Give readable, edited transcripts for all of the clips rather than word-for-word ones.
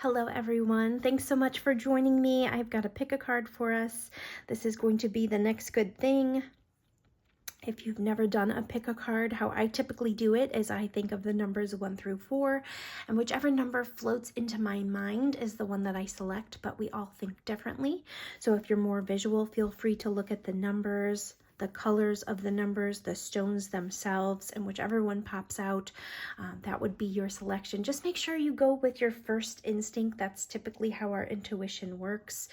Hello everyone. Thanks so much for joining me. I've got to pick a card for us. This is going to be the next good thing. If you've never done a pick a card, how I typically do it is I think of the numbers 1 through 4, and whichever number floats into my mind is the one that I select, but we all think differently. So if you're more visual, feel free to look at the numbers, the colors of the numbers, the stones themselves, and whichever one pops out, that would be your selection. Just make sure you go with your first instinct. That's typically how our intuition works.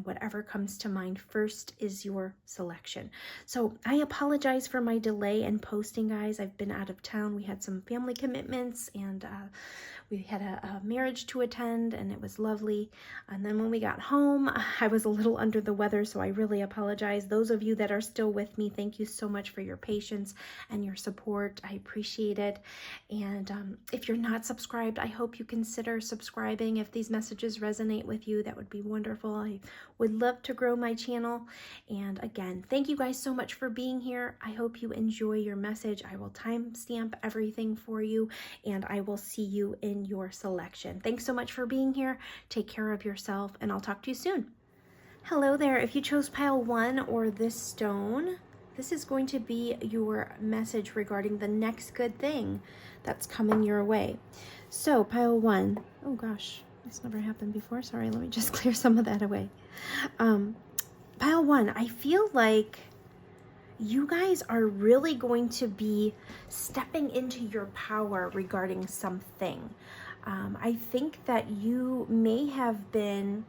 Whatever comes to mind first is your selection. So I apologize for my delay in posting, guys. I've been out of town. We had some family commitments, and we had a marriage to attend, and it was lovely. And then when we got home, I was a little under the weather, so I really apologize. Those of you that are still with me, thank you so much for your patience and your support. I appreciate it. And if you're not subscribed, I hope you consider subscribing. If these messages resonate with you, that would be wonderful. I would love to grow my channel. And again, thank you guys so much for being here. I hope you enjoy your message. I will timestamp everything for you, and I will see you in your selection. Thanks so much for being here. Take care of yourself, and I'll talk to you soon. Hello there. If you chose pile 1 or this stone, this is going to be your message regarding the next good thing that's coming your way. So pile 1, oh gosh, this never happened before. Sorry, let me just clear some of that away. Pile 1, I feel like you guys are really going to be stepping into your power regarding something. I think that you may have been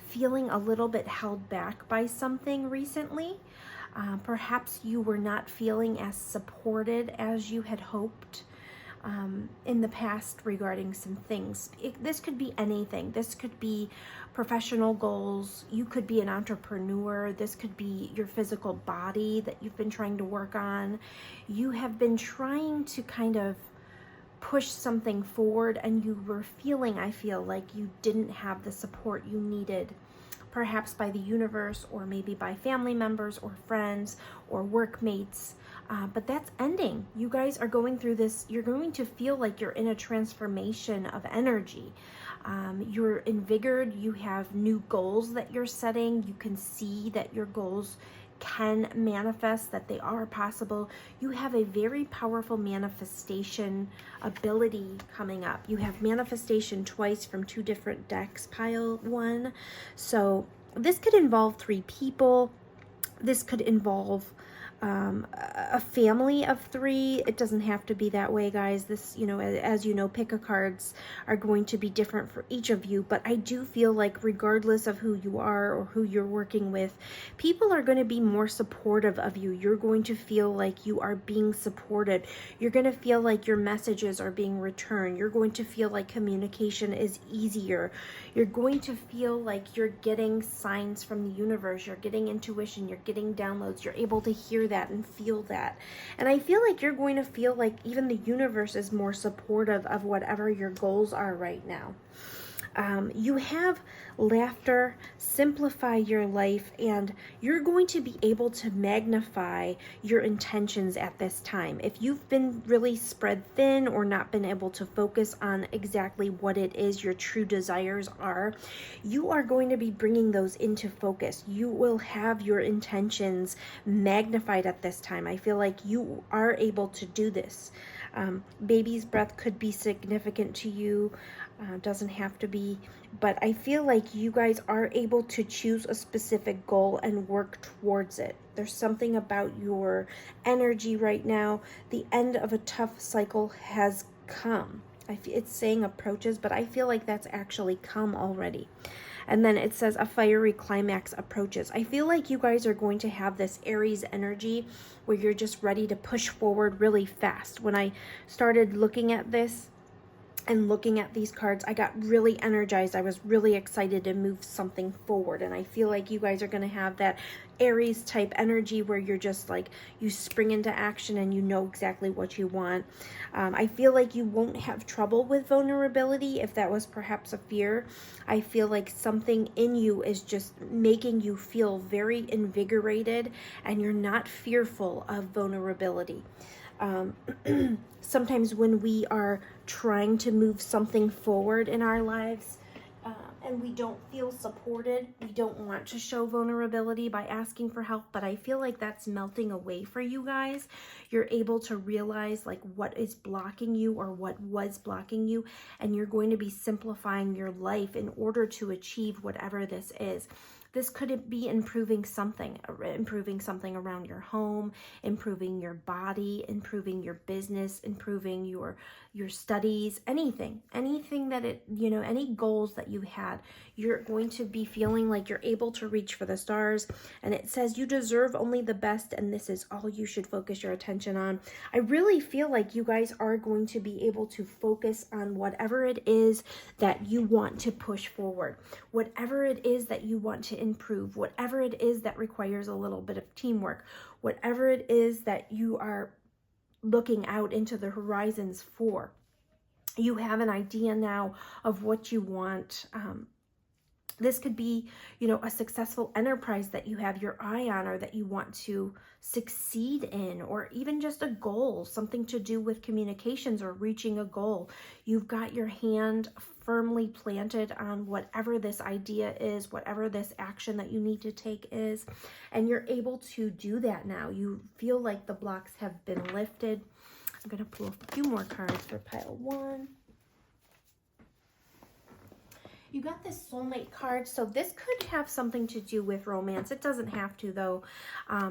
feeling a little bit held back by something recently. Perhaps you were not feeling as supported as you had hoped in the past regarding some things. This could be anything. This could be professional goals. You could be an entrepreneur. This could be your physical body that you've been trying to work on. You have been trying to kind of push something forward, and you were feeling, I feel like you didn't have the support you needed, perhaps by the universe, or maybe by family members or friends or workmates. But that's ending. You guys are going through this. You're going to feel like you're in a transformation of energy. You're invigorated. You have new goals that you're setting. You can see that your goals can manifest, that they are possible. You have a very powerful manifestation ability coming up. You have manifestation twice from 2 different decks, pile 1. So this could involve 3 people. This could involve a family of 3. It doesn't have to be that way, guys. This, as you know, pick-a-cards are going to be different for each of you, but I do feel like regardless of who you are or who you're working with, people are going to be more supportive of you. You're going to feel like you are being supported. You're going to feel like your messages are being returned. You're going to feel like communication is easier. You're going to feel like you're getting signs from the universe. You're getting intuition. You're getting downloads. You're able to hear that and feel that. And I feel like you're going to feel like even the universe is more supportive of whatever your goals are right now. You have laughter, simplify your life, and you're going to be able to magnify your intentions at this time. If you've been really spread thin or not been able to focus on exactly what it is your true desires are, you are going to be bringing those into focus. You will have your intentions magnified at this time. I feel like you are able to do this. Baby's breath could be significant to you. Doesn't have to be, but I feel like you guys are able to choose a specific goal and work towards it. There's something about your energy right now. The end of a tough cycle has come. It's saying approaches, but I feel like that's actually come already. And then it says a fiery climax approaches. I feel like you guys are going to have this Aries energy where you're just ready to push forward really fast. When I started looking at this and looking at these cards, I got really energized. I was really excited to move something forward. And I feel like you guys are going to have that Aries type energy where you're just like, you spring into action and you know exactly what you want. I feel like you won't have trouble with vulnerability if that was perhaps a fear. I feel like something in you is just making you feel very invigorated, and you're not fearful of vulnerability. Sometimes when we are trying to move something forward in our lives, and we don't feel supported. We don't want to show vulnerability by asking for help, but I feel like that's melting away for you guys. You're able to realize like what is blocking you or what was blocking you, and you're going to be simplifying your life in order to achieve whatever this is. This could be improving something around your home, improving your body, improving your business, improving your studies, anything that it, any goals that you had. You're going to be feeling like you're able to reach for the stars, and it says you deserve only the best, and this is all you should focus your attention on. I really feel like you guys are going to be able to focus on whatever it is that you want to push forward, whatever it is that you want to improve, whatever it is that requires a little bit of teamwork, whatever it is that you are looking out into the horizons for. You have an idea now of what you want. This could be, a successful enterprise that you have your eye on or that you want to succeed in, or even just a goal, something to do with communications or reaching a goal. You've got your hand firmly planted on whatever this idea is, whatever this action that you need to take is, and you're able to do that now. You feel like the blocks have been lifted. I'm going to pull a few more cards for pile 1. You got this soulmate card, so this could have something to do with romance. It doesn't have to, though.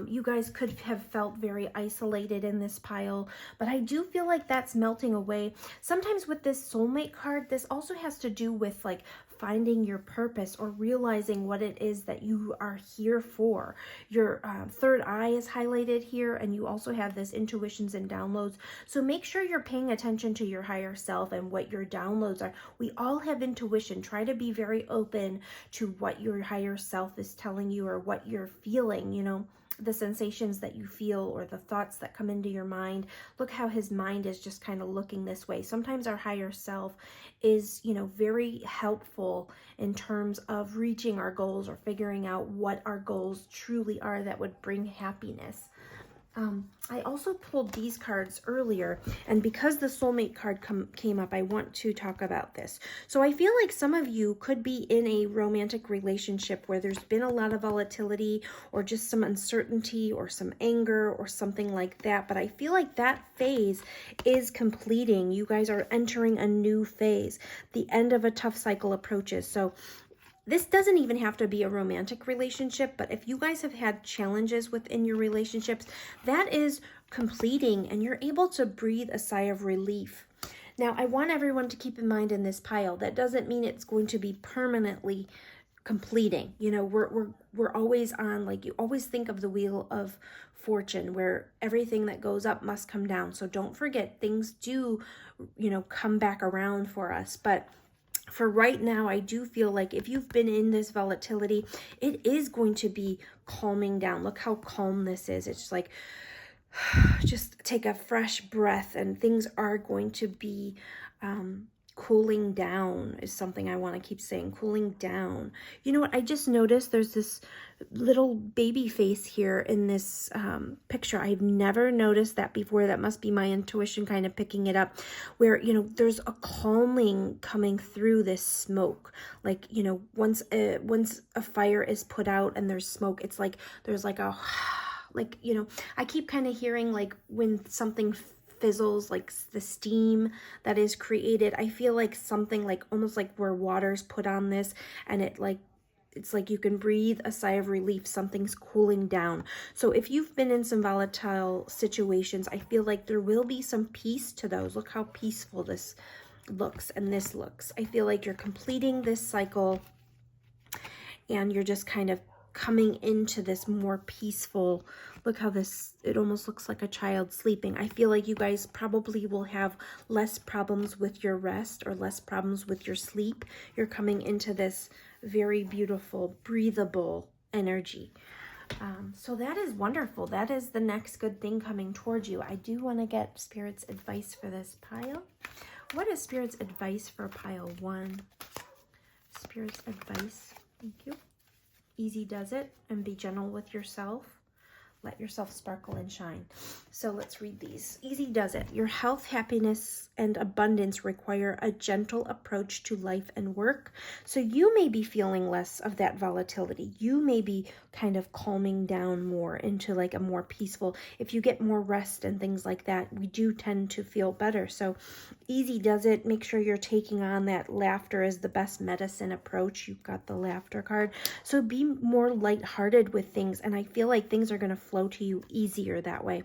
You guys could have felt very isolated in this pile, but I do feel like that's melting away. Sometimes with this soulmate card, this also has to do with like finding your purpose or realizing what it is that you are here for. Your third eye is highlighted here, and you also have this intuitions and downloads. So make sure you're paying attention to your higher self and what your downloads are. We all have intuition. Try to be very open to what your higher self is telling you or what you're feeling, the sensations that you feel or the thoughts that come into your mind. Look how his mind is just kind of looking this way. Sometimes our higher self is, very helpful in terms of reaching our goals or figuring out what our goals truly are that would bring happiness. I also pulled these cards earlier, and because the soulmate card came up, I want to talk about this. So I feel like some of you could be in a romantic relationship where there's been a lot of volatility or just some uncertainty or some anger or something like that, but I feel like that phase is completing. You guys are entering a new phase. The end of a tough cycle approaches. So this doesn't even have to be a romantic relationship, but if you guys have had challenges within your relationships, that is completing, and you're able to breathe a sigh of relief. Now, I want everyone to keep in mind in this pile, that doesn't mean it's going to be permanently completing. We're always on, like, you always think of the wheel of fortune where everything that goes up must come down. So don't forget, things do, come back around for us. But for right now, I do feel like if you've been in this volatility, it is going to be calming down. Look how calm this is. It's like, just take a fresh breath, and things are going to be cooling down is something I want to keep saying. Cooling down. You know what? I just noticed there's this little baby face here in this picture. I've never noticed that before. That must be my intuition kind of picking it up, where, there's a calming coming through this smoke. Like, once a fire is put out and there's smoke, it's like there's like a I keep kind of hearing like when something fizzles, like the steam that is created. I feel like something like almost like where water's put on this, and it's like you can breathe a sigh of relief. Something's cooling down. So if you've been in some volatile situations, I feel like there will be some peace to those. Look how peaceful this looks and this looks. I feel like you're completing this cycle, and you're just kind of coming into this more peaceful. Look how it almost looks like a child sleeping. I feel like you guys probably will have less problems with your rest or less problems with your sleep. You're coming into this very beautiful, breathable energy. So that is wonderful. That is the next good thing coming towards you. I do want to get Spirit's advice for this pile. What is Spirit's advice for pile 1? Spirit's advice. Thank you. Easy does it, and be gentle with yourself. Let yourself sparkle and shine. So let's read these. Easy does it. Your health, happiness, and abundance require a gentle approach to life and work. So you may be feeling less of that volatility. You may be kind of calming down more into like a more peaceful. If you get more rest and things like that, we do tend to feel better. So easy does it. Make sure you're taking on that laughter is the best medicine approach. You've got the laughter card. So be more lighthearted with things. And I feel like things are going to flow to you easier that way.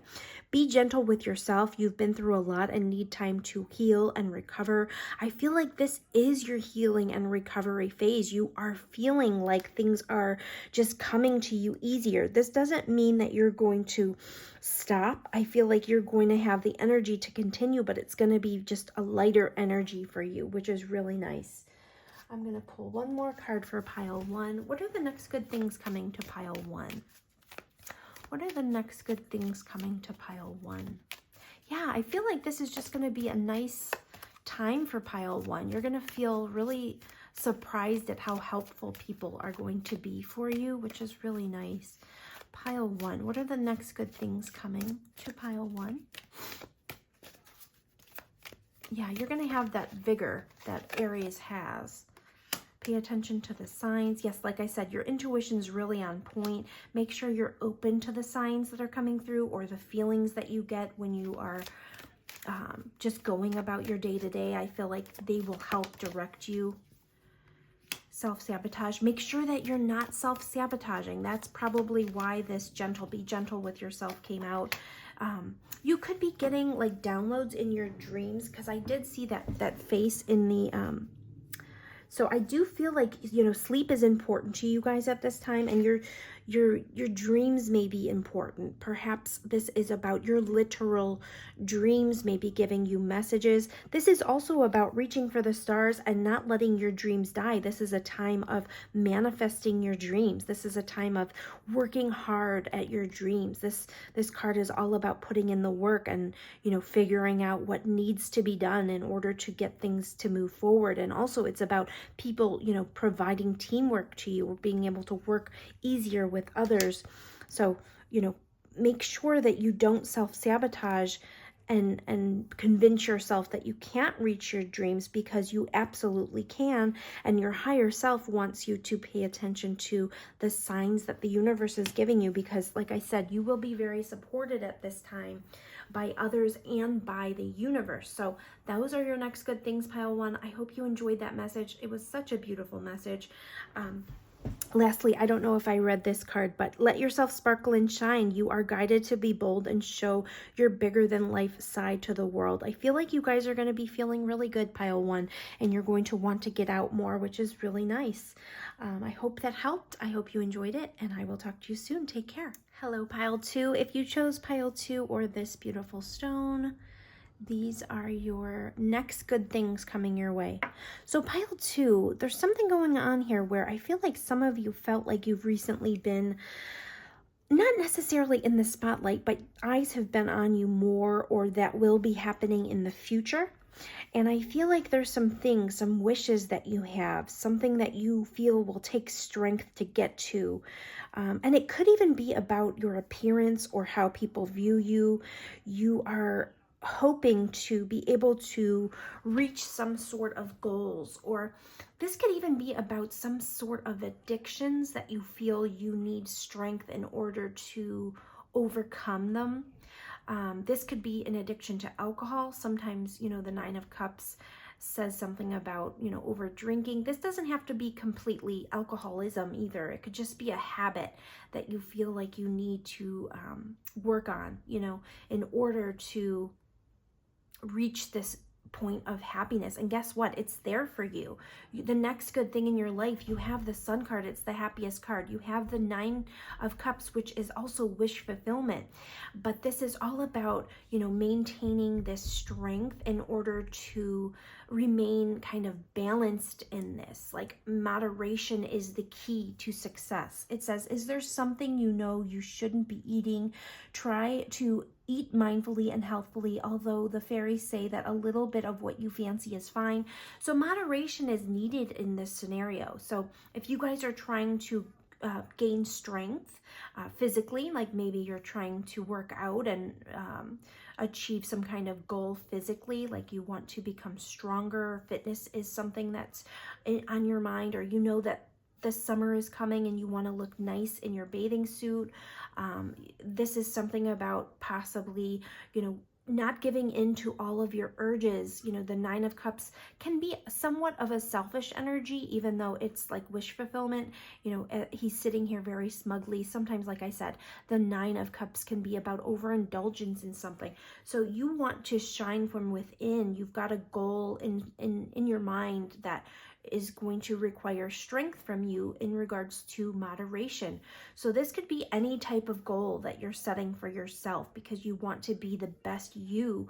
Be gentle with yourself. You've been through a lot and need time to heal and recover. I feel like this is your healing and recovery phase. You are feeling like things are just coming to you easier. This doesn't mean that you're going to stop. I feel like you're going to have the energy to continue, but it's going to be just a lighter energy for you, which is really nice. I'm going to pull one more card for pile 1. What are the next good things coming to pile 1? What are the next good things coming to pile 1? Yeah, I feel like this is just going to be a nice time for pile 1. You're going to feel really surprised at how helpful people are going to be for you, which is really nice. Pile 1. What are the next good things coming to pile 1? Yeah, you're going to have that vigor that Aries has. Pay attention to the signs. Yes, like I said, your intuition is really on point. Make sure you're open to the signs that are coming through or the feelings that you get when you are just going about your day-to-day. I feel like they will help direct you. Self-sabotage. Make sure that you're not self-sabotaging. That's probably why this be gentle with yourself came out. You could be getting like downloads in your dreams, because I did see that face in the so I do feel like, you know, sleep is important to you guys at this time, and your dreams may be important. Perhaps this is about your literal dreams, maybe giving you messages. This is also about reaching for the stars and not letting your dreams die. This is a time of manifesting your dreams. This is a time of working hard at your dreams. This card is all about putting in the work and, you know, figuring out what needs to be done in order to get things to move forward. And also it's about people, you know, providing teamwork to you or being able to work easier with others. So, you know, make sure that you don't self-sabotage and convince yourself that you can't reach your dreams, because you absolutely can, and your higher self wants you to pay attention to the signs that the universe is giving you, because like I said, you will be very supported at this time by others and by the universe. So those are your next good things, pile 1. I hope you enjoyed that message. It was such a beautiful message. Lastly, I don't know if I read this card, but let yourself sparkle and shine. You are guided to be bold and show your bigger than life side to the world. I feel like you guys are going to be feeling really good, pile 1, and you're going to want to get out more, which is really nice. I hope that helped. I hope you enjoyed it, and I will talk to you soon. Take care. Hello, pile 2. If you chose pile 2 or this beautiful stone, these are your next good things coming your way. So pile 2, there's something going on here where I feel like some of you felt like you've recently been not necessarily in the spotlight, but eyes have been on you more, or that will be happening in the future. And I feel like there's some things, some wishes that you have, something that you feel will take strength to get to. And it could even be about your appearance or how people view you. You are hoping to be able to reach some sort of goals, or this could even be about some sort of addictions that you feel you need strength in order to overcome them. This could be an addiction to alcohol. Sometimes, you know, the 9 of Cups says something about, you know, over drinking. This doesn't have to be completely alcoholism either. It could just be a habit that you feel like you need to work on, you know, in order to reach this point of happiness. And guess what? It's there for you. The next good thing in your life, you have the Sun card. It's the happiest card. You have the 9 of Cups, which is also wish fulfillment. But this is all about, you know, maintaining this strength in order to remain kind of balanced in this. Like, moderation is the key to success. It says, is there something you know you shouldn't be eating? Try to eat mindfully and healthfully, although the fairies say that a little bit of what you fancy is fine. So moderation is needed in this scenario. So if you guys are trying to gain strength physically, like maybe you're trying to work out and achieve some kind of goal physically, like you want to become stronger. Fitness is something that's on your mind, or you know that the summer is coming and you want to look nice in your bathing suit. This is something about possibly, not giving in to all of your urges. The Nine of Cups can be somewhat of a selfish energy, even though it's like wish fulfillment. He's sitting here very smugly. Sometimes, like I said, the Nine of Cups can be about overindulgence in something. So you want to shine from within. You've got a goal in your mind that is going to require strength from you in regards to moderation. So this could be any type of goal that you're setting for yourself because you want to be the best you.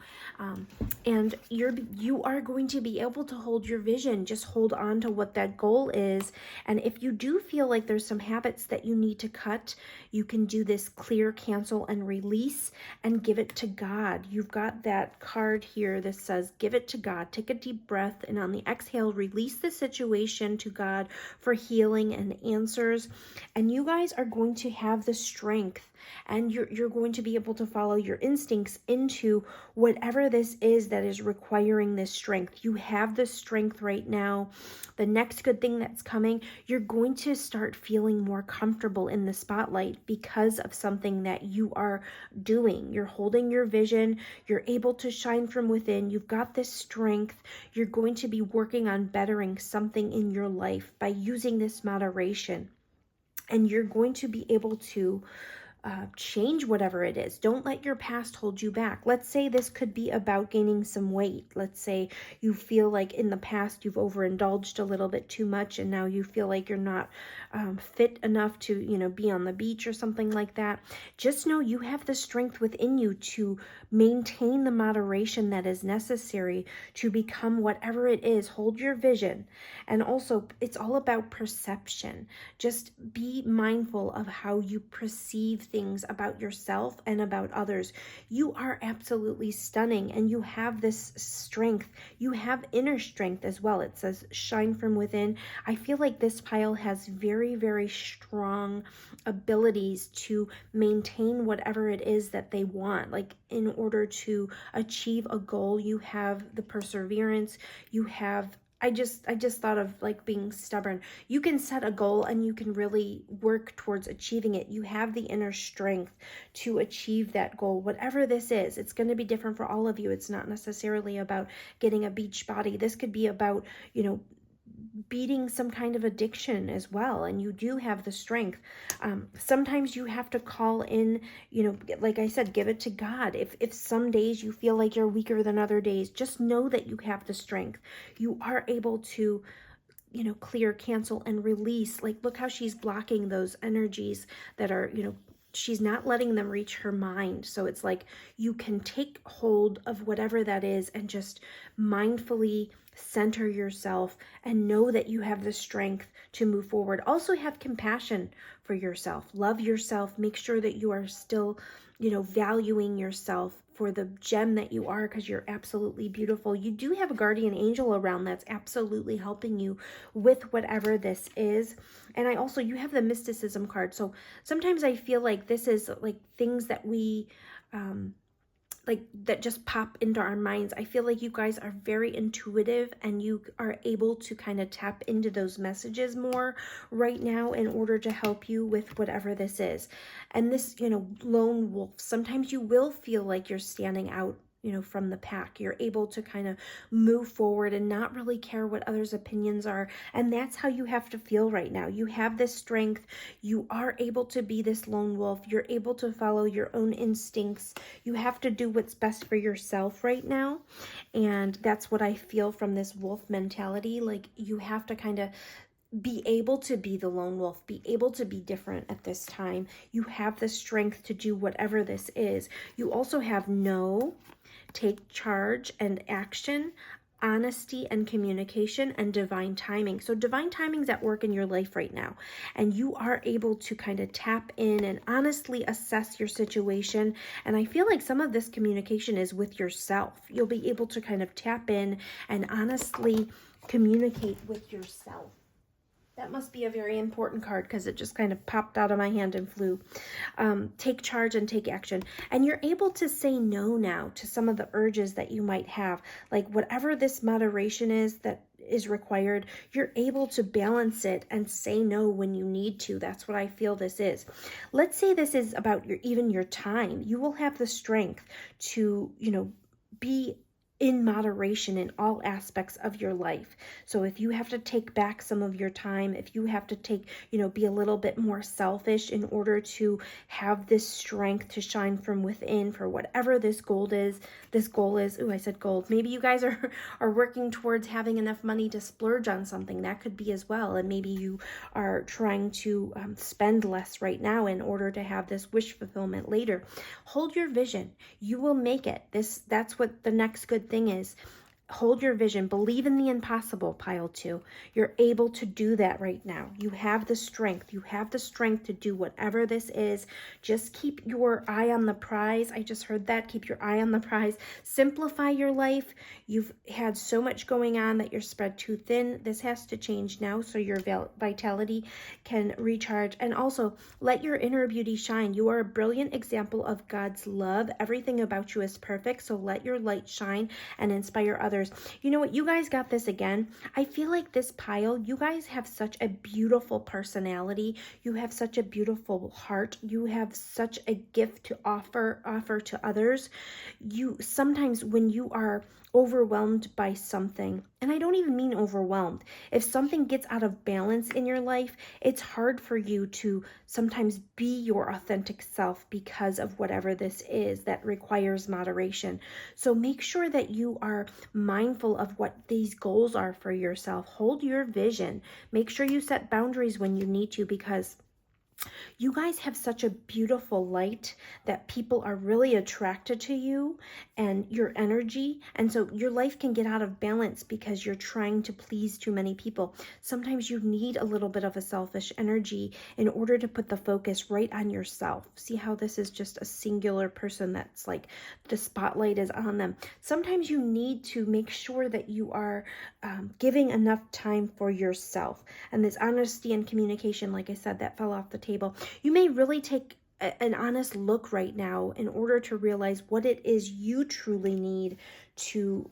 And you are going to be able to hold your vision. Just hold on to what that goal is. And if you do feel like there's some habits that you need to cut, you can do this clear, cancel, and release and give it to God. You've got that card here that says, give it to God. Take a deep breath, and on the exhale, release the situation to God for healing and answers. And you guys are going to have the strength, and you're going to be able to follow your instincts into whatever this is that is requiring this strength. You have the strength right now. The next good thing that's coming, you're going to start feeling more comfortable in the spotlight because of something that you are doing. You're holding your vision. You're able to shine from within. You've got this strength. You're going to be working on bettering something in your life by using this moderation. And you're going to be able to change whatever it is. Don't let your past hold you back. Let's say this could be about gaining some weight. Let's say you feel like in the past you've overindulged a little bit too much, and now you feel like you're not fit enough to, be on the beach or something like that. Just know you have the strength within you to maintain the moderation that is necessary to become whatever it is. Hold your vision. And also, it's all about perception. Just be mindful of how you perceive things about yourself and about others. You are absolutely stunning, and you have this strength. You have inner strength as well. It says shine from within. I feel like this pile has very, very strong abilities to maintain whatever it is that they want. Like, in order to achieve a goal, you have the perseverance. You have I just thought of like being stubborn. You can set a goal and you can really work towards achieving it. You have the inner strength to achieve that goal. Whatever this is, it's going to be different for all of you. It's not necessarily about getting a beach body. This could be about, beating some kind of addiction as well, and you do have the strength. Sometimes you have to call in, like I said, give it to God. If some days you feel like you're weaker than other days, just know that you have the strength. You are able to clear, cancel, and release. Like, look how she's blocking those energies that are, she's not letting them reach her mind. So it's like you can take hold of whatever that is and just mindfully center yourself and know that you have the strength to move forward. Also have compassion for yourself. Love yourself. Make sure that you are still, valuing yourself for the gem that you are, because you're absolutely beautiful. You do have a guardian angel around that's absolutely helping you with whatever this is. And you have the mysticism card. So sometimes I feel like this is like things that we that just pop into our minds. I feel like you guys are very intuitive, and you are able to kind of tap into those messages more right now in order to help you with whatever this is. And this, lone wolf, sometimes you will feel like you're standing out from the pack. You're able to kind of move forward and not really care what others' opinions are. And that's how you have to feel right now. You have this strength. You are able to be this lone wolf. You're able to follow your own instincts. You have to do what's best for yourself right now. And that's what I feel from this wolf mentality. Like, you have to kind of be able to be the lone wolf, be able to be different at this time. You have the strength to do whatever this is. You also have take charge and action, honesty and communication, and divine timing. So divine timing's at work in your life right now, and you are able to kind of tap in and honestly assess your situation. And I feel like some of this communication is with yourself. You'll be able to kind of tap in and honestly communicate with yourself. That must be a very important card because it just kind of popped out of my hand and flew. Take charge and take action. And you're able to say no now to some of the urges that you might have. Like whatever this moderation is that is required, you're able to balance it and say no when you need to. That's what I feel this is. Let's say this is about even your time. You will have the strength to, be in moderation in all aspects of your life. So if you have to take back some of your time, if you have to take, be a little bit more selfish in order to have this strength to shine from within for whatever this goal is. Ooh, I said gold. Maybe you guys are working towards having enough money to splurge on something. That could be as well. And maybe you are trying to spend less right now in order to have this wish fulfillment later. Hold your vision. You will make it. That's what the next good thing is. Hold your vision. Believe in the impossible, pile 2. You're able to do that right now. You have the strength. You have the strength to do whatever this is. Just keep your eye on the prize. I just heard that. Keep your eye on the prize. Simplify your life. You've had so much going on that you're spread too thin. This has to change now so your vitality can recharge. And also, let your inner beauty shine. You are a brilliant example of God's love. Everything about you is perfect, so let your light shine and inspire others. You know what? You guys got this again. I feel like this pile, you guys have such a beautiful personality. You have such a beautiful heart. You have such a gift to offer to others. You sometimes when you are overwhelmed by something, and I don't even mean overwhelmed. If something gets out of balance in your life, it's hard for you to sometimes be your authentic self because of whatever this is that requires moderation. So make sure that you are mindful of what these goals are for yourself. Hold your vision. Make sure you set boundaries when you need to, because you guys have such a beautiful light that people are really attracted to you and your energy. And so your life can get out of balance because you're trying to please too many people. Sometimes you need a little bit of a selfish energy in order to put the focus right on yourself. See how this is just a singular person that's like the spotlight is on them. Sometimes you need to make sure that you are giving enough time for yourself. And this honesty and communication, like I said, that fell off the table. You may really take an honest look right now in order to realize what it is you truly need to,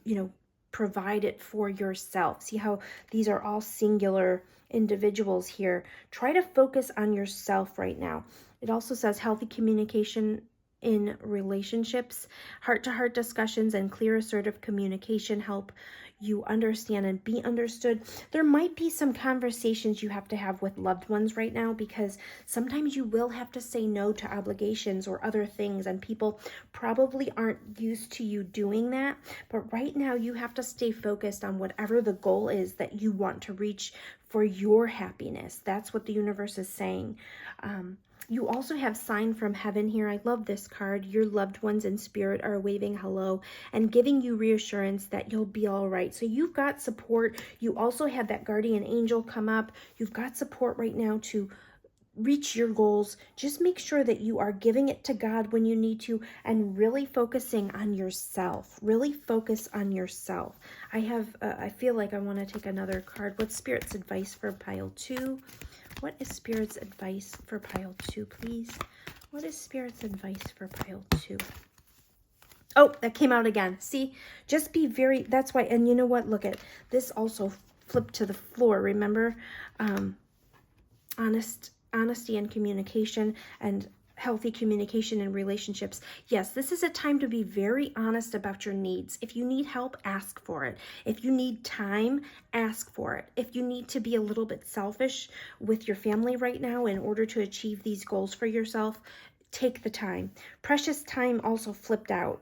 provide it for yourself. See how these are all singular individuals here. Try to focus on yourself right now. It also says healthy communication in relationships, heart-to-heart discussions, and clear assertive communication help you understand and be understood. There might be some conversations you have to have with loved ones right now, because sometimes you will have to say no to obligations or other things, and people probably aren't used to you doing that. But right now you have to stay focused on whatever the goal is that you want to reach for your happiness. That's what the universe is saying. You also have sign from heaven here. I love this card. Your loved ones in spirit are waving hello and giving you reassurance that you'll be all right. So you've got support. You also have that guardian angel come up. You've got support right now to reach your goals. Just make sure that you are giving it to God when you need to and really focusing on yourself. Really focus on yourself. I feel like I want to take another card. What's Spirit's advice for pile 2? What is Spirit's advice for pile 2, please? What is Spirit's advice for pile 2? Oh, that came out again. See, just be very, that's why, and you know what? Look at this also flipped to the floor. Remember, honesty and communication and healthy communication in relationships. Yes, this is a time to be very honest about your needs. If you need help, ask for it. If you need time, ask for it. If you need to be a little bit selfish with your family right now in order to achieve these goals for yourself, take the time. Precious time also flipped out.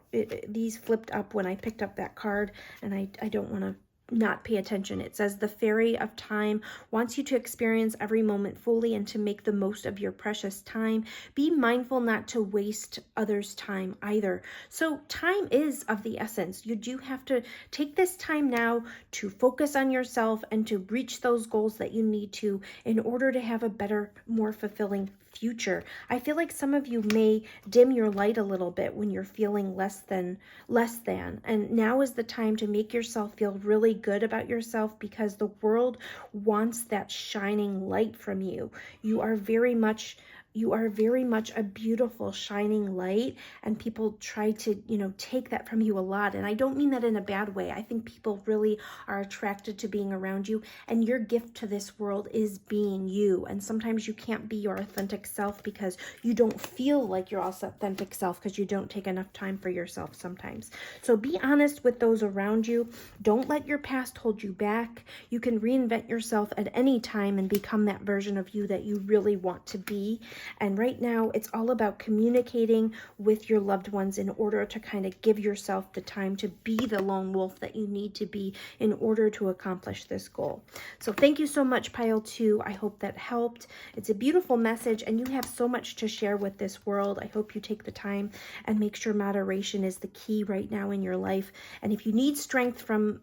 These flipped up when I picked up that card, and I don't want to not pay attention. It says the fairy of time wants you to experience every moment fully and to make the most of your precious time. Be mindful not to waste others' time either. So time is of the essence. You do have to take this time now to focus on yourself and to reach those goals that you need to in order to have a better, more fulfilling future. I feel like some of you may dim your light a little bit when you're feeling less than, and now is the time to make yourself feel really good about yourself because the world wants that shining light from you. You are very much a beautiful shining light, and people try to, take that from you a lot. And I don't mean that in a bad way. I think people really are attracted to being around you, and your gift to this world is being you. And sometimes you can't be your authentic self because you don't feel like your authentic self because you don't take enough time for yourself sometimes. So be honest with those around you. Don't let your past hold you back. You can reinvent yourself at any time and become that version of you that you really want to be. And right now, it's all about communicating with your loved ones in order to kind of give yourself the time to be the lone wolf that you need to be in order to accomplish this goal. So thank you so much, Pile 2. I hope that helped. It's a beautiful message, and you have so much to share with this world. I hope you take the time and make sure moderation is the key right now in your life. And if you need strength from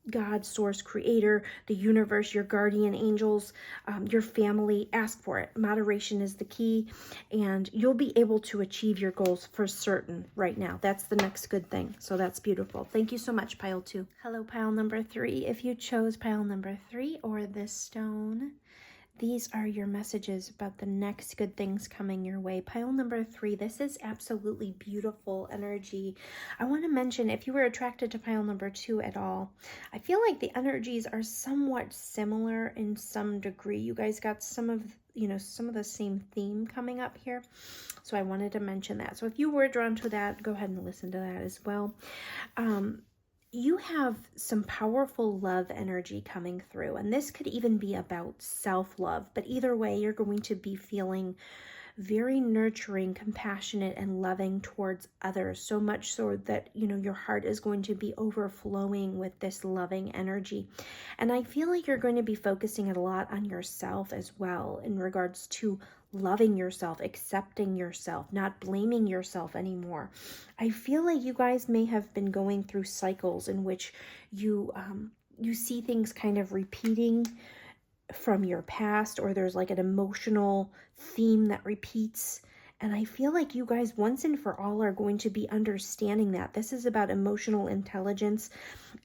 God, source, creator, the universe, your guardian angels, your family, ask for it. Moderation is the key, and you'll be able to achieve your goals for certain right now. That's the next good thing. So that's beautiful. Thank you so much, Pile 2. Hello, Pile number 3. If you chose Pile number 3 or this stone, these are your messages about the next good things coming your way. Pile number 3, this is absolutely beautiful energy. I want to mention, if you were attracted to pile number 2 at all, I feel like the energies are somewhat similar in some degree. You guys got some of the same theme coming up here. So I wanted to mention that. So if you were drawn to that, go ahead and listen to that as well. You have some powerful love energy coming through, and this could even be about self-love, but either way, you're going to be feeling very nurturing, compassionate, and loving towards others, so much so that, your heart is going to be overflowing with this loving energy. And I feel like you're going to be focusing a lot on yourself as well in regards to loving yourself, accepting yourself, not blaming yourself anymore. I feel like you guys may have been going through cycles in which you see things kind of repeating from your past, or there's like an emotional theme that repeats. And I feel like you guys once and for all are going to be understanding that. This is about emotional intelligence,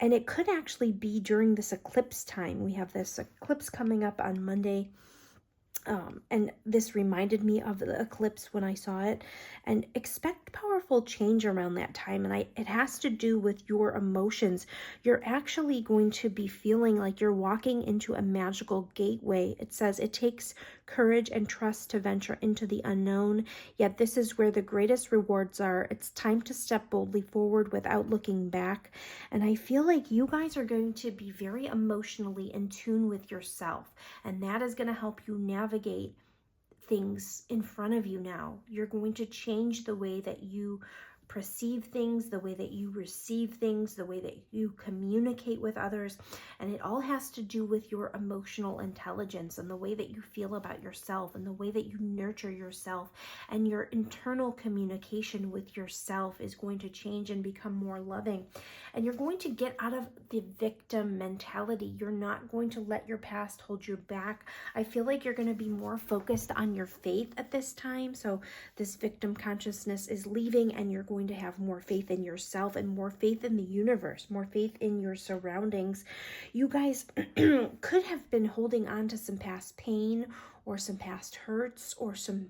and it could actually be during this eclipse time. We have this eclipse coming up on Monday. And this reminded me of the eclipse when I saw it, and expect powerful change around that time. And it has to do with your emotions. You're actually going to be feeling like you're walking into a magical gateway. It says it takes courage and trust to venture into the unknown, yet this is where the greatest rewards are. It's time to step boldly forward without looking back. And I feel like you guys are going to be very emotionally in tune with yourself, and that is going to help you navigate things in front of you now. You're going to change the way that you perceive things, the way that you receive things, the way that you communicate with others. And it all has to do with your emotional intelligence and the way that you feel about yourself and the way that you nurture yourself. And your internal communication with yourself is going to change and become more loving. And you're going to get out of the victim mentality. You're not going to let your past hold you back. I feel like you're going to be more focused on your faith at this time. So this victim consciousness is leaving, and you're going to have more faith in yourself and more faith in the universe, more faith in your surroundings. You guys could have been holding on to some past pain or some past hurts or some,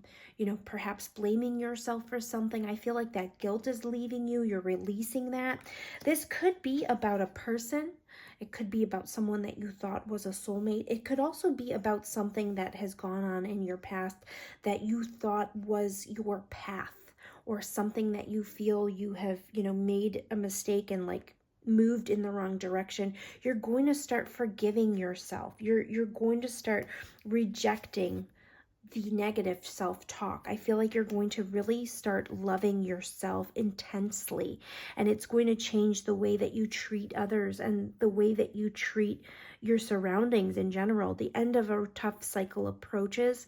perhaps blaming yourself for something. I feel like that guilt is leaving you. You're releasing that. This could be about a person. It could be about someone that you thought was a soulmate. It could also be about something that has gone on in your past that you thought was your path, or something that you feel you have, made a mistake and moved in the wrong direction. You're going to start forgiving yourself. You're going to start rejecting the negative self-talk. I feel like you're going to really start loving yourself intensely, and it's going to change the way that you treat others and the way that you treat your surroundings in general. The end of a tough cycle approaches.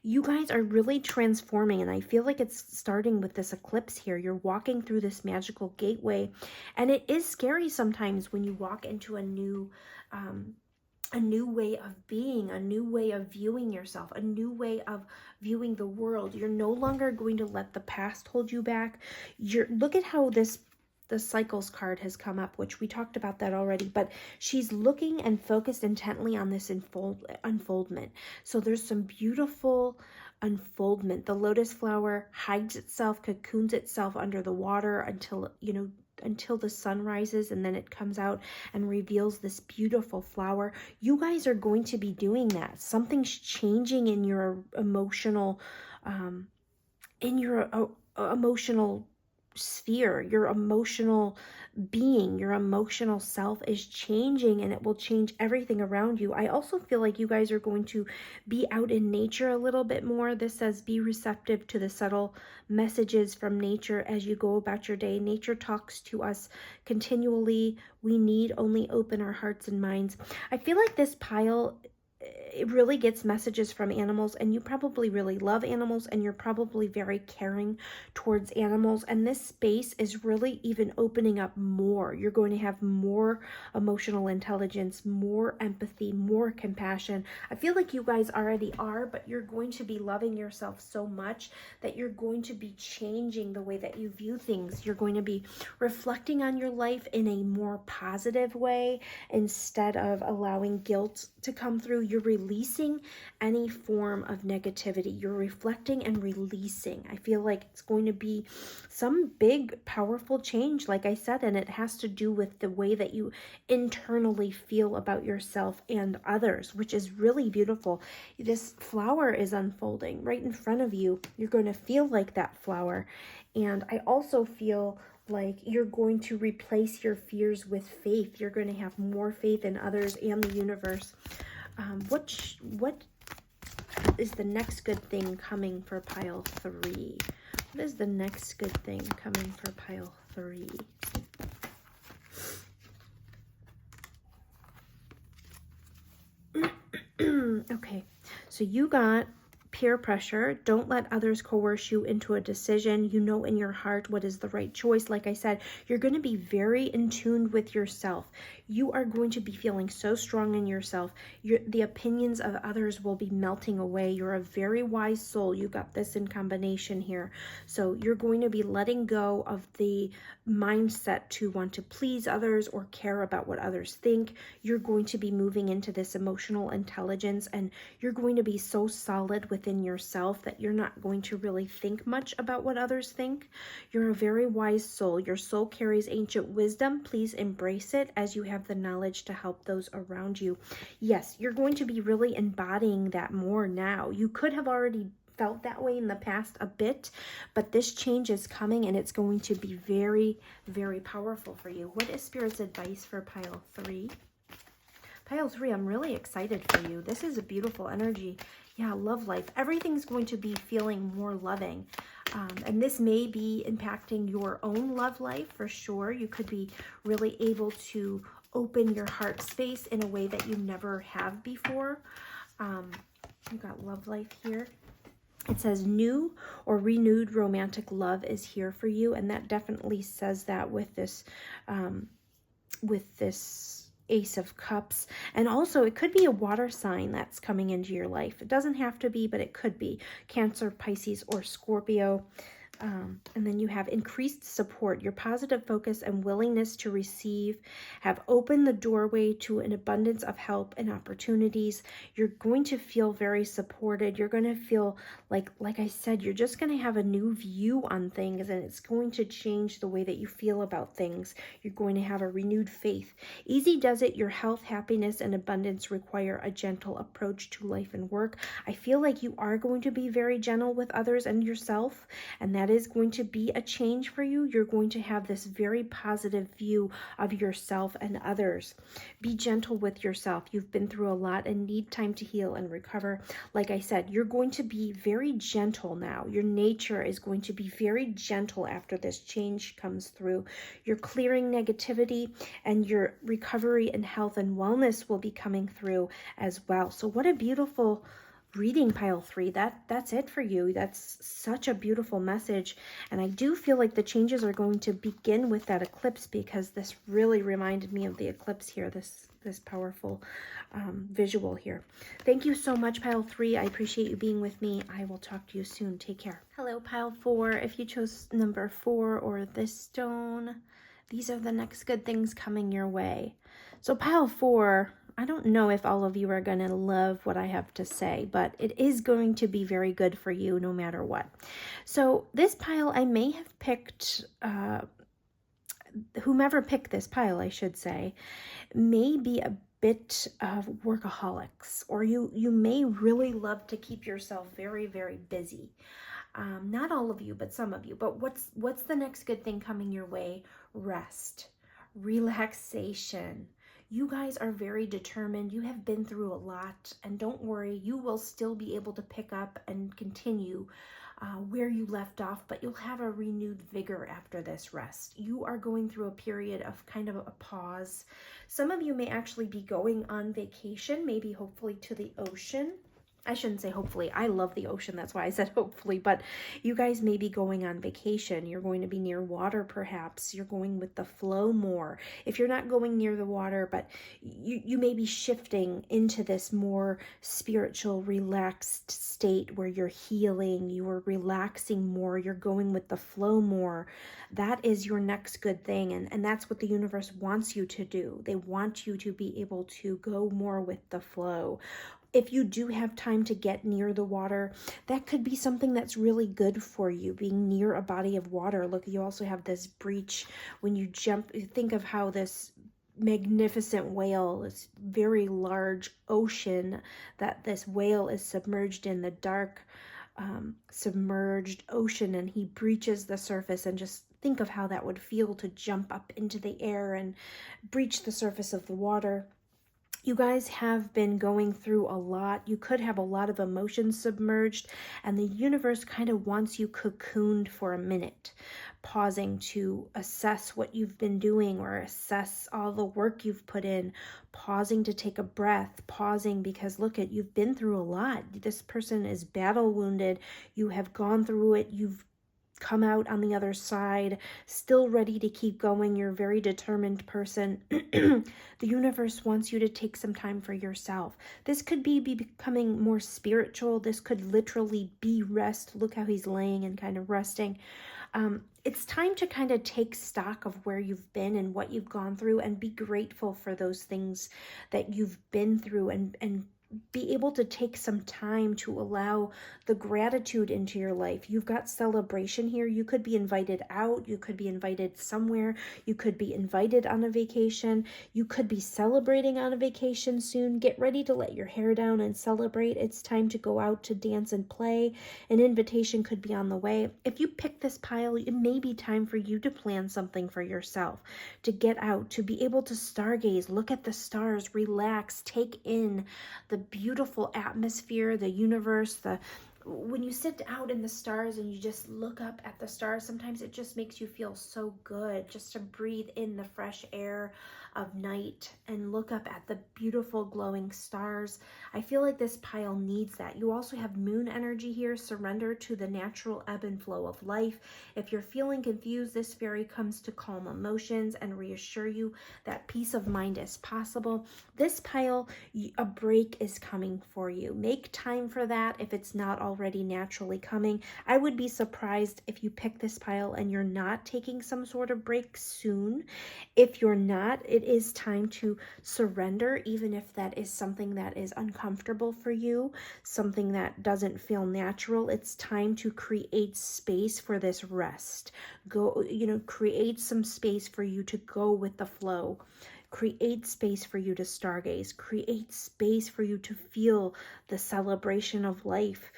You guys are really transforming, and I feel like it's starting with this eclipse here. You're walking through this magical gateway, and it is scary sometimes when you walk into a new way of being, a new way of viewing yourself, a new way of viewing the world. You're no longer going to let the past hold you back. Look at how this the cycles card has come up, which we talked about that already, but she's looking and focused intently on this unfoldment. So there's some beautiful unfoldment. The lotus flower hides itself, cocoons itself under the water until, you know, until the sun rises, and then it comes out and reveals this beautiful flower. You guys are going to be doing that. Something's changing in your emotional emotional sphere. Your emotional being, your emotional self is changing, and it will change everything around you. I also feel like you guys are going to be out in nature a little bit more. This says be receptive to the subtle messages from nature as you go about your day. Nature talks to us continually. We need only open our hearts and minds. I feel like this pile, it really gets messages from animals, and you probably really love animals, and you're probably very caring towards animals, and this space is really even opening up more. You're going to have more emotional intelligence, more empathy, more compassion. I feel like you guys already are, but you're going to be loving yourself so much that you're going to be changing the way that you view things. You're going to be reflecting on your life in a more positive way instead of allowing guilt to come through. You're releasing any form of negativity. You're reflecting and releasing. I feel like it's going to be some big, powerful change, like I said, and it has to do with the way that you internally feel about yourself and others, which is really beautiful. This flower is unfolding right in front of you. You're going to feel like that flower. And I also feel like you're going to replace your fears with faith. You're going to have more faith in others and the universe. What is the next good thing coming for pile 3? What is the next good thing coming for pile 3? Okay, so you got peer pressure. Don't let others coerce you into a decision. You know in your heart what is the right choice. Like I said, you're going to be very in tune with yourself. You are going to be feeling so strong in yourself. The opinions of others will be melting away. You're a very wise soul. You got this in combination here. So you're going to be letting go of the mindset to want to please others or care about what others think. You're going to be moving into this emotional intelligence, and you're going to be so solid within yourself that you're not going to really think much about what others think. You're a very wise soul. Your soul carries ancient wisdom. Please embrace it as you have the knowledge to help those around you. Yes, you're going to be really embodying that more now. You could have already felt that way in the past a bit, but this change is coming, and it's going to be very, very powerful for you. What is Spirit's advice for pile 3? Pile 3, I'm really excited for you. This is a beautiful energy. Yeah, love life. Everything's going to be feeling more loving. And this may be impacting your own love life for sure. You could be really able to open your heart space in a way that you never have before. You got love life here. It says new or renewed romantic love is here for you. And that definitely says that with this Ace of Cups. And also it could be a water sign that's coming into your life. It doesn't have to be, but it could be Cancer, Pisces, or Scorpio. And then you have increased support. Your positive focus and willingness to receive have opened the doorway to an abundance of help and opportunities. You're going to feel very supported. You're going to feel like I said, you're just going to have a new view on things, and it's going to change the way that you feel about things. You're going to have a renewed faith. Easy does it. Your health, happiness, and abundance require a gentle approach to life and work. I feel like you are going to be very gentle with others and yourself, and that is going to be a change for you. You're going to have this very positive view of yourself and others. Be gentle with yourself. You've been through a lot and need time to heal and recover. Like I said, you're going to be very gentle now. Your nature is going to be very gentle after this change comes through. You're clearing negativity, and your recovery and health and wellness will be coming through as well. So what a beautiful reading, pile 3. That's it for you. That's such a beautiful message. And I do feel like the changes are going to begin with that eclipse, because this really reminded me of the eclipse here, this powerful visual here. Thank you so much, pile 3. I appreciate you being with me. I will talk to you soon. Take care. Hello, pile 4. If you chose number 4 or this stone, These are the next good things coming your way. So pile 4, I don't know if all of you are going to love what I have to say, but it is going to be very good for you no matter what. So this pile, I may have picked, whomever picked this pile, I should say, may be a bit of workaholics, or you may really love to keep yourself very, very busy. Not all of you, but some of you. But what's the next good thing coming your way? Rest, relaxation. You guys are very determined. You have been through a lot, and don't worry, you will still be able to pick up and continue where you left off, but you'll have a renewed vigor after this rest. You are going through a period of kind of a pause. Some of you may actually be going on vacation, maybe hopefully to the ocean. I shouldn't say hopefully. I love the ocean. That's why I said hopefully. But you guys may be going on vacation. You're going to be near water, perhaps. You're going with the flow more. If you're not going near the water, but you may be shifting into this more spiritual, relaxed state where you're healing, you are relaxing more, you're going with the flow more. That is your next good thing. And that's what the universe wants you to do. They want you to be able to go more with the flow. If you do have time to get near the water, that could be something that's really good for you, being near a body of water. Look, you also have this breach when you jump. Think of how this magnificent whale, this very large ocean that this whale is submerged in, the dark submerged ocean, and he breaches the surface, and just think of how that would feel to jump up into the air and breach the surface of the water. You guys have been going through a lot. You could have a lot of emotions submerged, and the universe kind of wants you cocooned for a minute, pausing to assess what you've been doing or assess all the work you've put in, pausing to take a breath, pausing because look at, you've been through a lot. This person is battle wounded. You have gone through it. You've come out on the other side, still ready to keep going. You're a very determined person. The universe wants you to take some time for yourself. This could be becoming more spiritual. This could literally be rest. Look how he's laying and kind of resting. It's time to kind of take stock of where you've been and what you've gone through, and be grateful for those things that you've been through, and be able to take some time to allow the gratitude into your life. You've got celebration here. You could be invited out. You could be invited somewhere. You could be invited on a vacation. You could be celebrating on a vacation soon. Get ready to let your hair down and celebrate. It's time to go out to dance and play. An invitation could be on the way. If you pick this pile, it may be time for you to plan something for yourself, to get out, to be able to stargaze, look at the stars, relax, take in the beautiful atmosphere, the universe, when you sit out in the stars and you just look up at the stars, sometimes it just makes you feel so good just to breathe in the fresh air of night and look up at the beautiful glowing stars. I feel like this pile needs that. You also have moon energy here. Surrender to the natural ebb and flow of life. If you're feeling confused, this fairy comes to calm emotions and reassure you that peace of mind is possible. This pile, a break is coming for you. Make time for that if it's not already naturally coming. I would be surprised if you pick this pile and you're not taking some sort of break soon. If you're not, it is time to surrender, even if that is something that is uncomfortable for you, something that doesn't feel natural. It's time to create space for this rest. Create some space for you to go with the flow. Create space for you to stargaze. Create space for you to feel the celebration of life.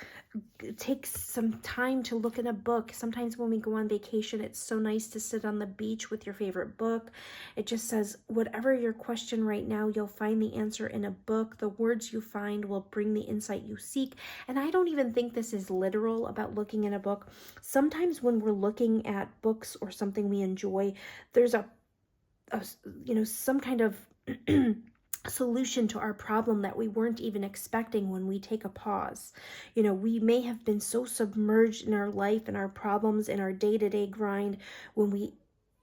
Take some time to look in a book. Sometimes when we go on vacation, it's so nice to sit on the beach with your favorite book. It just says, whatever your question right now, you'll find the answer in a book. The words you find will bring the insight you seek. And I don't even think this is literal about looking in a book. Sometimes when we're looking at books or something we enjoy, there's some kind of solution to our problem that we weren't even expecting when we take a pause. We may have been so submerged in our life and our problems and our day-to-day grind. When we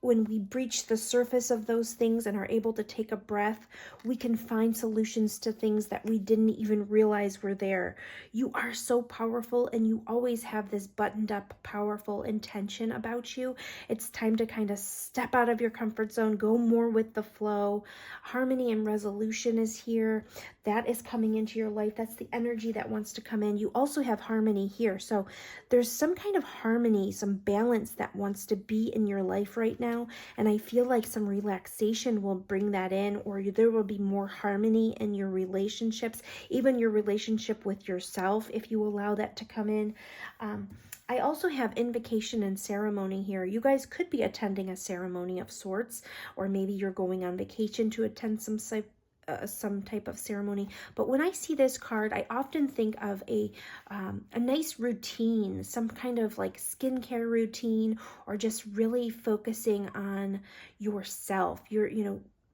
when we breach the surface of those things and are able to take a breath, we can find solutions to things that we didn't even realize were there. You are so powerful, and you always have this buttoned up, powerful intention about you. It's time to kind of step out of your comfort zone, go more with the flow. Harmony and resolution is here. That is coming into your life. That's the energy that wants to come in. You also have harmony here. So there's some kind of harmony, some balance that wants to be in your life right now. And I feel like some relaxation will bring that in, or there will be more harmony in your relationships, even your relationship with yourself, if you allow that to come in. I also have invocation and ceremony here. You guys could be attending a ceremony of sorts, or maybe you're going on vacation to attend some type of ceremony. But when I see this card, I often think of a nice routine, some kind of like skincare routine, or just really focusing on yourself.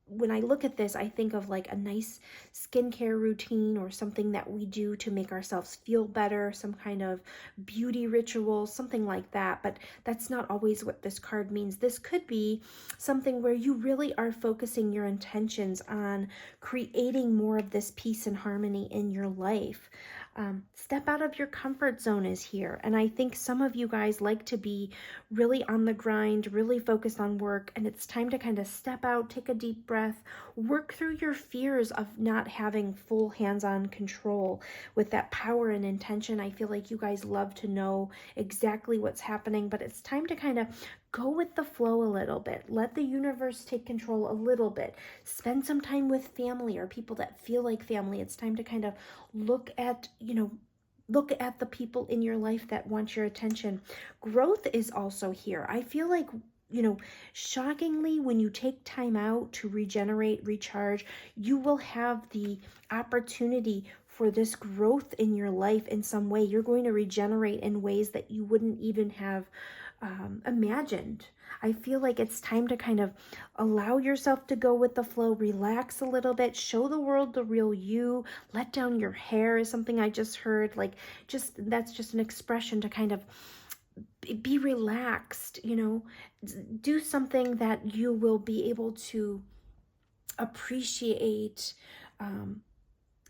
When I look at this, I think of like a nice skincare routine, or something that we do to make ourselves feel better, some kind of beauty ritual, something like that. But that's not always what this card means. This could be something where you really are focusing your intentions on creating more of this peace and harmony in your life. Step out of your comfort zone is here. And I think some of you guys like to be really on the grind, really focused on work. And it's time to kind of step out, take a deep breath, work through your fears of not having full hands-on control. With that power and intention, I feel like you guys love to know exactly what's happening, but it's time to kind of go with the flow a little bit. Let the universe take control a little bit. Spend some time with family or people that feel like family. It's time to kind of look at the people in your life that want your attention. Growth is also here. I feel like, shockingly, when you take time out to regenerate, recharge, you will have the opportunity for this growth in your life in some way. You're going to regenerate in ways that you wouldn't even have imagined. I feel like it's time to kind of allow yourself to go with the flow, relax a little bit, show the world the real you, let down your hair is something I just heard. That's just an expression to kind of be relaxed, do something that you will be able to appreciate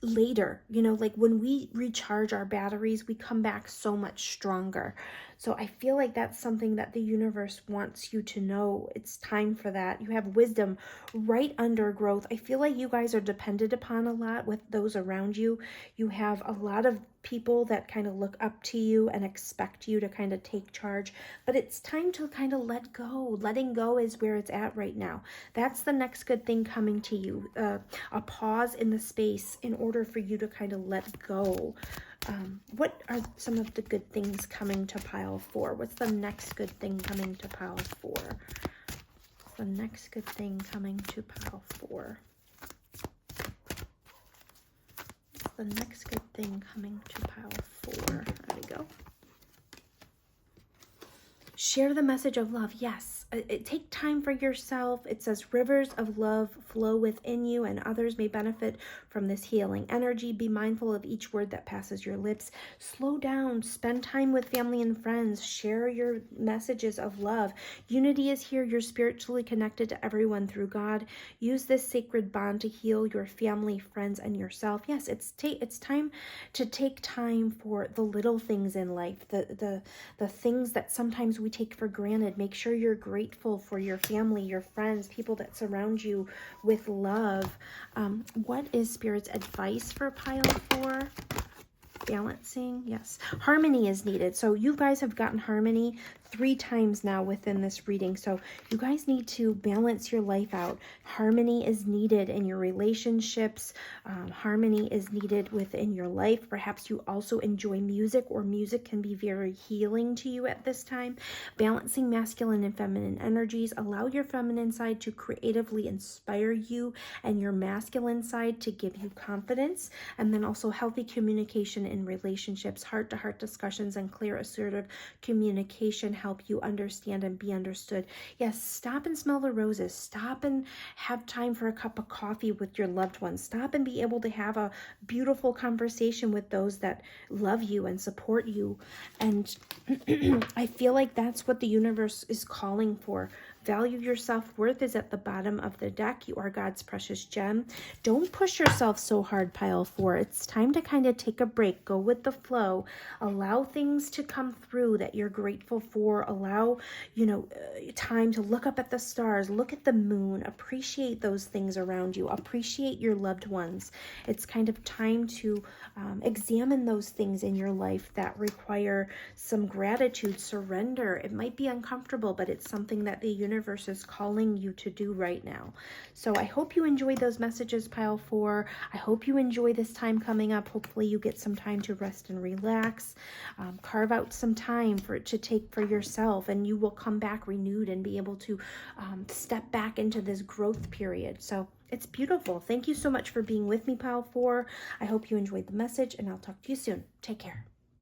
later. Like when we recharge our batteries, we come back so much stronger. So I feel like that's something that the universe wants you to know. It's time for that. You have wisdom right under growth. I feel like you guys are dependent upon a lot with those around you. You have a lot of people that kind of look up to you and expect you to kind of take charge, but it's time to kind of let go. Letting go is where it's at right now. That's the next good thing coming to you. A pause in the space in order for you to kind of let go. What are some of the good things coming to pile 4? What's the next good thing coming to pile 4? The next good thing coming to pile 4. The next good thing coming to pile 4. There we go. Share the message of love. Yes. Take time for yourself. It says rivers of love flow within you, and others may benefit from this healing energy. Be mindful of each word that passes your lips. Slow down. Spend time with family and friends. Share your messages of love. Unity is here. You're spiritually connected to everyone through God. Use this sacred bond to heal your family, friends, and yourself. Yes, it's time to take time for the little things in life, the things that sometimes we take for granted. Make sure you're grateful for your family, your friends, people that surround you with love. What is Spirit's advice for pile 4? Balancing. Yes. Harmony is needed. So you guys have gotten harmony 3 times now within this reading. So you guys need to balance your life out. Harmony is needed in your relationships. Harmony is needed within your life. Perhaps you also enjoy music, or music can be very healing to you at this time. Balancing masculine and feminine energies. Allow your feminine side to creatively inspire you, and your masculine side to give you confidence. And then also healthy communication in relationships, heart-to-heart discussions, and clear, assertive communication help you understand and be understood. Yes, stop and smell the roses. Stop and have time for a cup of coffee with your loved ones. Stop and be able to have a beautiful conversation with those that love you and support you. And I feel like that's what the universe is calling for. Value your self-worth is at the bottom of the deck. You are God's precious gem. Don't push yourself so hard, pile 4. It's time to kind of take a break. Go with the flow. Allow things to come through that you're grateful for. Allow, time to look up at the stars, look at the moon, appreciate those things around you, appreciate your loved ones. It's kind of time to examine those things in your life that require some gratitude, surrender. It might be uncomfortable, but it's something that the universe is calling you to do right now. So I hope you enjoyed those messages, pile 4. I hope you enjoy this time coming up. Hopefully you get some time to rest and relax. Carve out some time to take for yourself, and you will come back renewed and be able to step back into this growth period. So it's beautiful. Thank you so much for being with me, pile 4. I hope you enjoyed the message, and I'll talk to you soon. Take care.